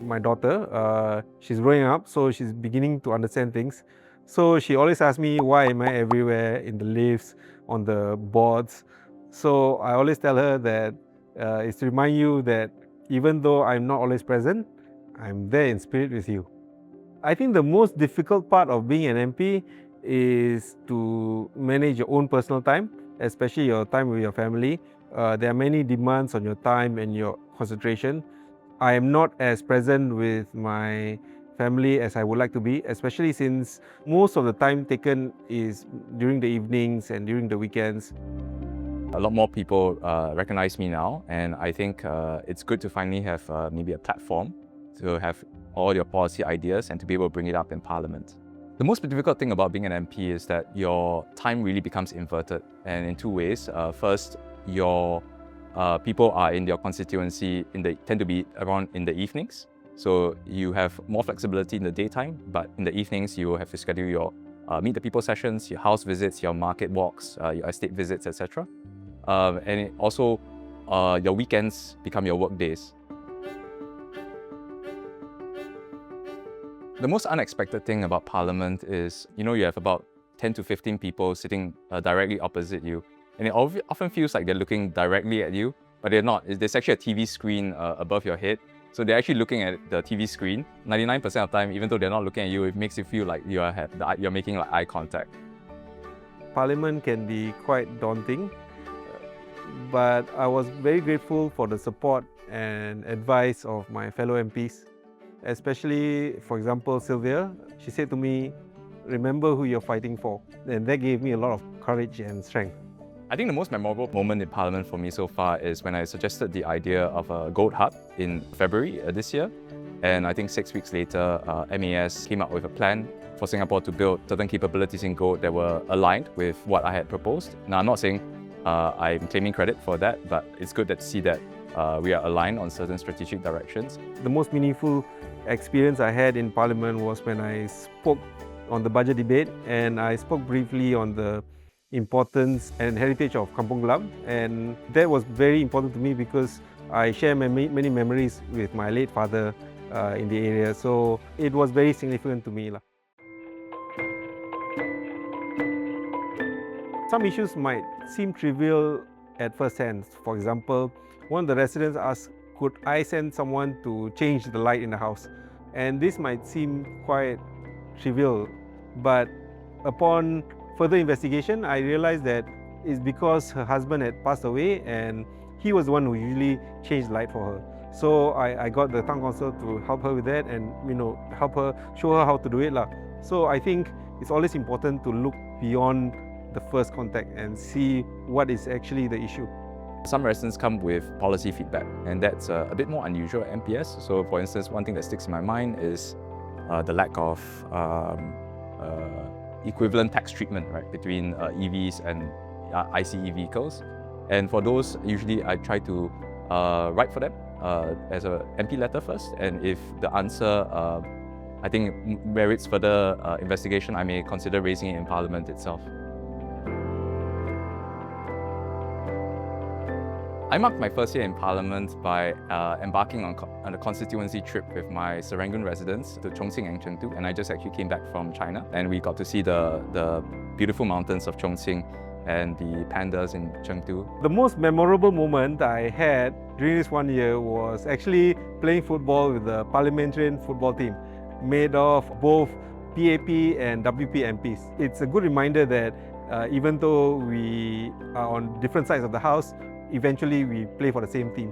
my daughter. She's growing up, so she's beginning to understand things. So she always asks me, why am I everywhere in the lifts, on the boards? So I always tell her that it's to remind you that even though I'm not always present, I'm there in spirit with you. I think the most difficult part of being an MP is to manage your own personal time, especially your time with your family. There are many demands on your time and your concentration. I am not as present with my family as I would like to be, especially since most of the time taken is during the evenings and during the weekends. A lot more people recognize me now, and I think it's good to finally have maybe a platform to have all your policy ideas and to be able to bring it up in Parliament. The most difficult thing about being an MP is that your time really becomes inverted, and in two ways. First, your people are in your constituency tend to be around in the evenings, so you have more flexibility in the daytime, but in the evenings you have to schedule your meet the people sessions, your house visits, your market walks, your estate visits, etc. And also, your weekends become your work days. The most unexpected thing about Parliament is, you have about 10 to 15 people sitting directly opposite you. And it often feels like they're looking directly at you, but they're not. There's actually a TV screen above your head. So they're actually looking at the TV screen. 99% of the time, even though they're not looking at you, it makes you feel like you're making eye contact. Parliament can be quite daunting, but I was very grateful for the support and advice of my fellow MPs. Especially, for example, Sylvia, she said to me, remember who you're fighting for. And that gave me a lot of courage and strength. I think the most memorable moment in Parliament for me so far is when I suggested the idea of a goat hub in February this year. And I think 6 weeks later, MAS came up with a plan for Singapore to build certain capabilities in goat that were aligned with what I had proposed. Now, I'm not saying I'm claiming credit for that, but it's good to see that we are aligned on certain strategic directions. The most meaningful experience I had in Parliament was when I spoke on the budget debate, and I spoke briefly on the importance and heritage of Kampung Glam, and that was very important to me because I share many memories with my late father in the area, so it was very significant to me. Some issues might seem trivial at first hand. For example, one of the residents asked, could I send someone to change the light in the house? And this might seem quite trivial, but upon further investigation, I realized that it's because her husband had passed away and he was the one who usually changed the light for her. So I got the town council to help her with that and help her, show her how to do it. So I think it's always important to look beyond the first contact and see what is actually the issue. Some residents come with policy feedback, and that's a bit more unusual at MPS. So for instance, one thing that sticks in my mind is the lack of equivalent tax treatment between EVs and ICE vehicles. And for those, usually I try to write for them as an MP letter first, and if the answer I think merits further investigation, I may consider raising it in Parliament itself. I marked my first year in Parliament by embarking on a constituency trip with my Serangoon residents to Chongqing and Chengdu, and I just actually came back from China, and we got to see the beautiful mountains of Chongqing and the pandas in Chengdu. The most memorable moment I had during this 1 year was actually playing football with the parliamentarian football team, made of both PAP and WP MPs. It's a good reminder that even though we are on different sides of the house, eventually we play for the same team.